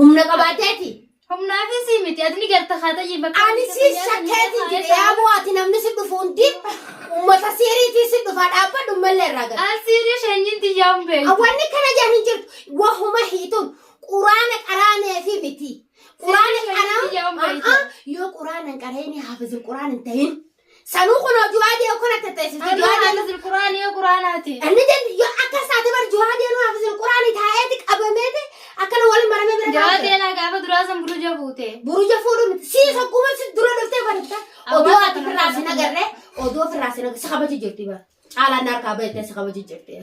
humna qabateeti humnaa fi simiti adni galta khata jiba ani si shakkeeti jide yaa bu'aati namni si dhufuundi ummata siiriitii si dhufa dhaabbadhu malee irraa gala asiiri shanjinti jambe awwanni kana jaanin jirtu wahuma hiitun quraana qaraanee fi miti quraana yoo quraana qareeni haafizul quraan tahin sanuu kunoo juwaadii akkana tatteessifti juwaadii haafizul quraan yoo quraanaati anni jenni yoo akka saate bar juwaadii nu haafizul quraanii taa'eeti qabameeti akkana waliin maramee bira jawaadii na gaafa duraasan buruja fuute buruja fuudhu miti siis akkuma si dura dhuftee baritta odoo ati firraasi nagarree odoo firraasi nagarree si kabaji jirti bara caalaan harkaa bahettee si kabaji jirti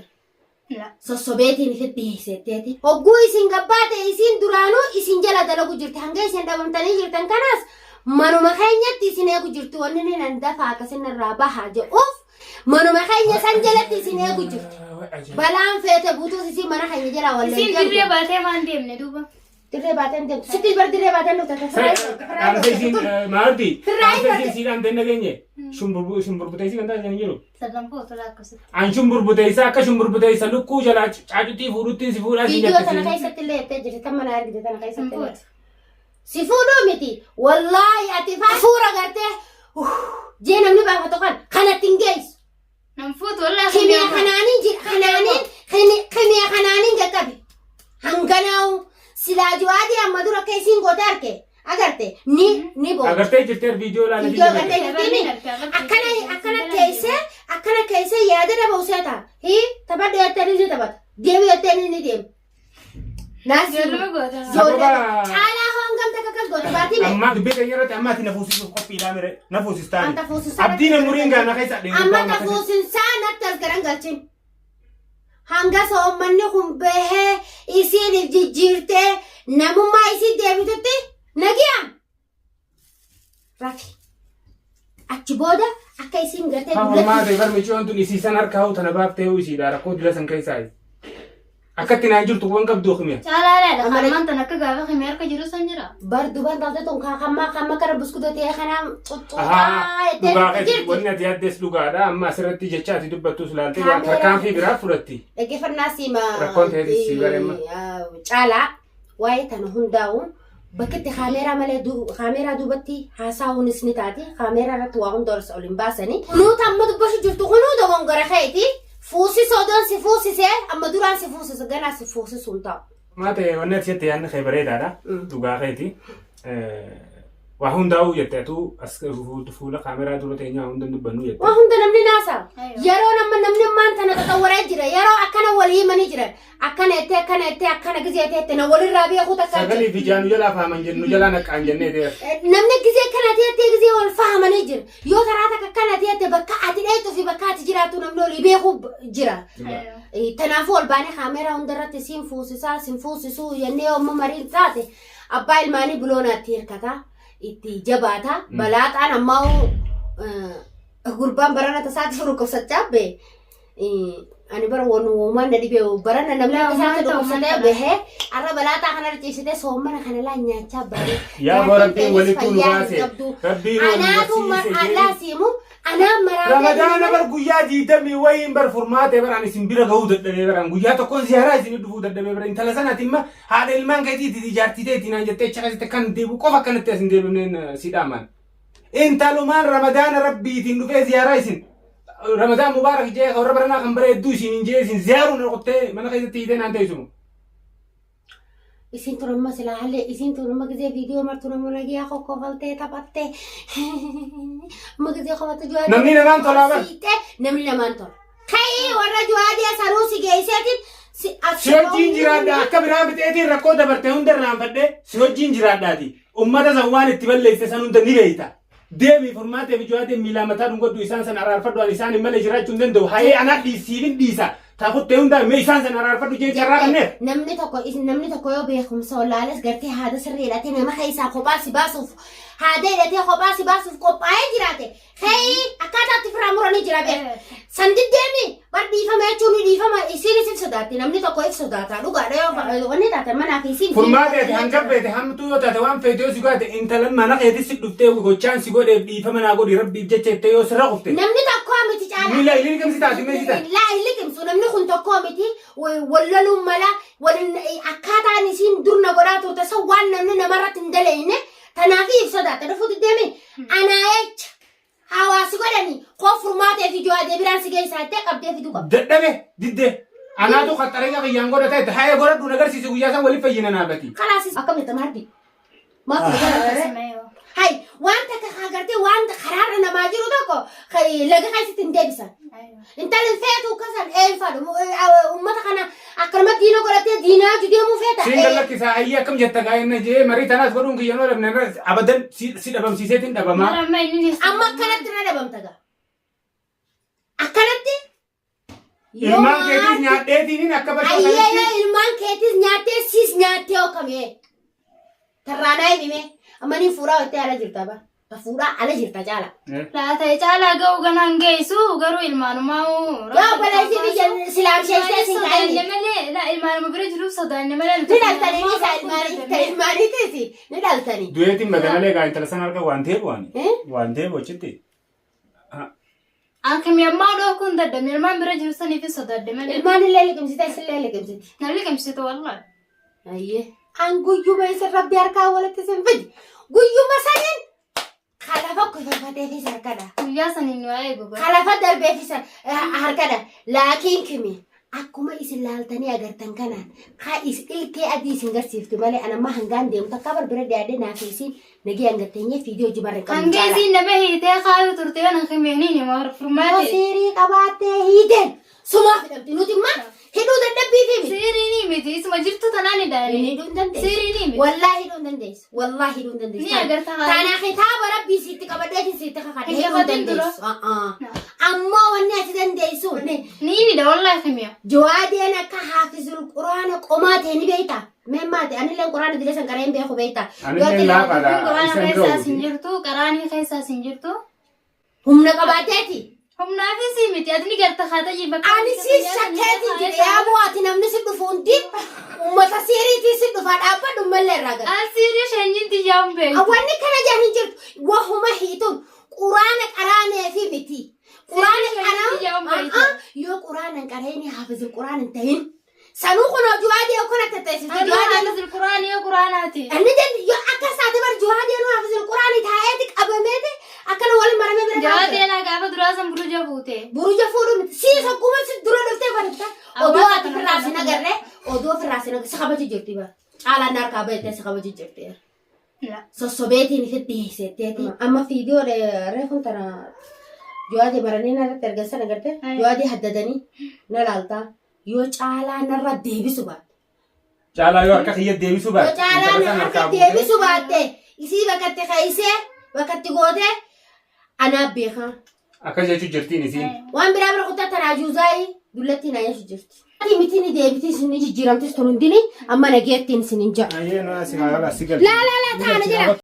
sossobeetiin ifitti hiisetteeti hogguu isin gabbaate isin duraanuu isin jala dalagu jirti hanga isin dhabamtanii jirtan kanaas manuma keenyatti isin eegu jirtu wanni ni nan dafaa akkasin irraa bahaa jedhuuf manuma keenya san jalatti isin eegu jirti balaan feete buutuus isin mana keenya jala wallee isin dirree baatee maan deemne duuba dirree baatee deemtu sitti bar dirree baatee nuti maalti siidhaan ta'e nageenye shumburbuteessi kan taasisan jiru. An shumburbuteessa akka shumburbuteessa lukkuu jala caacutii fuudhuttiin si fuudhaa si viidiyoo sana keessatti illee jettee jirti kan mana argite sana keessatti illee si fuudhuu miti wallaahi ati fuura gartee jee namni baafatu kanatti hin geessu. Nam fuutu wallaahi Kimee kanaaniin gaqqabe hanganaa'u silaa juwaadii amma dura keessiin goota arge. agarte ni bo agarte jirteer video la video agarte akkana keesse yaada da boosata hi tabadde yattani tabat deemi yattani ni dem nas zola chala hongam takakal goota baati amma dubbe yerate amma ati nafuusi qophii dhaamire nafuusistaan abdiina muringa na keessa deemu amma nafuusin sana tasgaran galchin hanga soommanni humbehe isin jijjiirte namummaa isi deebitutti Nagiam Rafi achi booda akka isin gartee Maa ta'e barmichoon tun isiisan harka hawuta na baaftee isiidha rakkoo dila san keessaa akkatti naan jirtu waan qabdu khimiya Chaalaadha amman tan akka gaafa khimiya harka jiru san jira bar duban taate ton kamma kara buskuta ta'e kana dhugaa wanni ati addes dhugaadha amma asirratti jecha ati dubbattus laaltee waan tarkaan fi biraa fudhatti dhaggeeffannaa siima rakkoon ta'eetis si baremma caalaa waa'ee tana hundaa'u Bakki kaameeraa duubatti haasa'uunis ni taati. Kaameeraa irratti waa hunda ol hin baasanii. Nuti amma dubbisuu jirtu kunuu dogongora keeti. Fuusisoo doon si fuusisee amma duraan si fuusise ganaa si fuusisuu hin ta'u. Maa ta'e wanni ati jettee yaadni kee bareedaadha. Dhugaa keeti. Waa hundaa'uu jettee atu as fuula kaameeraa dura teenyaa hunda dubbannu jettee. Waa hunda namni naasaa. Yeroo namni ammaan tana qaxawaraa jira. Yeroo akkana walii himanii jiran. Akkana ettee akkana gizee ettee na walirraa beekuu takka. Sagalii fi jaanu jalaa faaman jennu jalaa naqqaan jennee ta'e. Namni gizee akkana ettee gizee wal fahamanii jira. Yoo karaa takka akkana ettee bakka ati dheetu fi bakka ati jiraatu namni olii beekuu jira. Kanaafuu ol baanee kaameeraa hundarratti siin fuusisuu jennee yommuu mariin taate abbaa ilmaanii buloonaatti hirkata. Itti jabaata balaataan ammoo gurbaan barana tasaati furu qofsachaa be ani bara wonumaan nadi be barana namni tasaati qofsachaa be he arra balaataa kana ricisite soomana kana la nyaachaa bare yaa rabbi walitti nu baase rabbi anaatuma alaasimu anaa maraate ramadaana bar guyyaa diidamii wayin bar furmaate bar ani simbira gahuu dadhabee baran guyyaa tokkoon ziyaaraa isin dhufuu dadhabee baran intala sanati imma haadha ilmaan keetiiti ijaartiteetiin aan jettee chaqasite kan deebu qofa akkanatti asin deebifneen sidhaaman intalumaan ramadaana rabbiitiin dhufee ziyaaraa isin ramadaan mubaarak jee warra baranaa kan bareedduu isin hin jee isin ziyaaruun qottee mana keessatti hiitee naan teessumu isin turumma sila halle isin turumma gizee viidiyoo martu namu nagiyaa kokkofalte taphatte magizee qofatu juwaa namni namaan tolaa bar namni namaan tola kai warra juwaadii asaruu si geesseetiin si wajjiin jiraadha akka biraa bixeetiin rakkoo dabarte hunda irraanfadhe si wajjiin jiraadhaati ummata san waan itti balleesse san hunda ni beeyta deemi furmaatee fi juwaadee miilaa mataa dhungodhu isaan san araarfadhu an isaan hin malee jiraachuu hin danda'u hayee anaa dhiisiifin dhiisa Takut tahun dah, me isan sana rarfa tu jadi cara kan ne? Namni tokko yoo beekumsa wallaales gartee haada sirrii hidhatee nama keessaa kophaa si baasuuf haada hidhatee kophaa si baasuuf qophaa'ee jiraate ka'ii akkaataatti firaa muranii jira beeku. San diddeemi bar dhiifama jechuun ni dhiifama isiin isin sodaatti namni tokko if sodaata dhugaadha yoo wanni taate manaa fi isiin. Furmaatee hangabbeete hamtuu yoo taate waan feetee si goote intalan mana keetti si dhuftee gochaan si godheef dhiifama naa godhi rabbiif jecha itti yoo sirra qofte. Namni tokko miti caala. Mila ilii kamsi taate mee sita. La ilii kamsu namni kun tokko miti wallaluu mala akkaataan isiin durna godhaa turte san waan namni namarratti hin daleeyne tanaafi ibsodaata dhufuutti deeme anaa jecha hawaasi godhanii koo furmaatee fi jawaadee biraan si geessaattee qabdee fiduu qabda. Dadhabe diddee anaatu qaxxaree qiyyaan godhata itti haaya godhadhu nagarsiisu guyyaa san waliif fayyina naafati. Kalaas akkamitti maaddi? Hai wanta kagartee wanta karaarra namaa jiru tokko laga keessatti hin deebisan. Intalli feetu kasan eelfadhu ummata kana akkanumatti diina godhatee diinaa deemuu feeta. Siin lakkisaa ayyee akkam jetta gaa'inna jee marii tanaas godhuun kiyyanoo dhabne abadan si dhabamsiiseetiin dhabamaa. Amma akkanatti na dhabamta gaa. Akkanatti. Ilmaan keetis nyaadheetiin akka barbaadanitti. Ayyee ilmaan keetis nyaattee siis nyaattee hookamee. Tarraadhaa himime. Amani fuudhaa wattee ala jirta ba. Fuudhaa ala jirta caala. Laata caala ga'u ganaan geessu garuu ilmaanumaa yaa balaayisi biyya silaam sheessee siin kaa'ini. Malee ilmaanuma bira jiruuf sodaanne malee. Ni dhaltanii ni isaa ilmaaniitiisi ni dhaltanii. Du'eetiin baga malee gaa intala sana harka waan ta'eef waan ta'eef achitti. Akkami ammaa dhoo kun daddamne ilmaan bira jiru saniif sodaadde malee. Ilmaan illee liqimsite isillee liqimsiti. Na liqimsite wallahi. Ayyee. An guyyuma isa rabbi harkaa walitti sin fidi. Guyyuma saniin kalafa kufafatee fi sarkadha. Guyyaa saniin waa eegu. Kalafa darbee fi harkadha. Laakiin kimi akkuma isin laaltanii agartan kanaan haa ilkee adii isin garsiiftu malee anamma hangaan deemu takka barbira deadee naaf isin nagee hangatteenyee fiidiyoo jibarre qabu. Hangeesiin nama hiitee kaayuu turte kan himeenii nama furmaate. Seerii qabaattee hiiteen sumaa fidhamti nuti immoo hidhuu dadhabbii fi miti. Seerii miti isuma jirtu tanaan hidhaanii. Hidhuu hin dandeessu. Seerii miti. Wallaahi hidhuu hin dandeessu. Wallaahi hidhuu hin dandeessu. Ni agarta haa. Tanaaf kitaaba rabbii sitti qabadheetiin sitti kakadhe hidhuu hin Qabateen dura. dandeessu. Ammoo wanni ati dandeessu. Ni hidha wallahi himiya. Jawaadeen akka haafizul quraana qomaa ta'e ni beekta. Meemmaati anillee quraana dilee san qareen beeku beekta. Anillee laafaadha. Quraana keessaas hin jirtu qaraanii keessaas hin jirtu. Humna qabaateeti. Humnaafis miti ati ni garta haata jibba. Ani si shakkeetiin jedhe yaaboo ati namni si dhufu hundi uummata seeriitii si dhufaa dhaabbadhu mallee irraa gala. Asiirii sheenyinti jaa'uun beeku. Wanni kana jaan hin jirtu wahuma hiituun quraana qaraanee fi miti. Quraana qaraan yoo quraana qareeni haafizul quraana hin ta'in sanuu kunoo jawaadee akkana tatteessifti. Haafizul quraanii yoo quraanaati. Inni jenni yoo akka isaati bar jawaadee nu haafizul quraanii taa'eeti qabameeti akkana wal maramee bira Jawaadee naa gaafa duraa san buruja fuute. Buruja fuudhu miti siis akkuma si dura dhuftee baritta odoo ati firraa sin agarree odoo firraa sin agarree si kabaji jirti bara caalaan harkaa bahettee si kabaji jirti. Sossobeetiin ifitti hiisetteeti. Amma fiidiyoo reefun tana jawaadee baranii narratti argassan agartee jawaadee haddadanii na laaltaa yoo caalaa narra deebisu baatte. Caalaa yoo harka kiyya deebisu baatte. Yoo caalaa narra harka deebisu baatte isii bakkatti kaayisee bakkatti gootee anaaf beekaa. Akka jechuun jirtiin isiin. Waan biraa bira kutaa tanaa juuzaayii dullattiin ayyaashu jirti. Ati mitiin deebitii isin jijjiiramtis tun hundini amma nageettiin isin hin ja'a. Ayyee nu asi maa yola asi galti. Laa taana jedhama.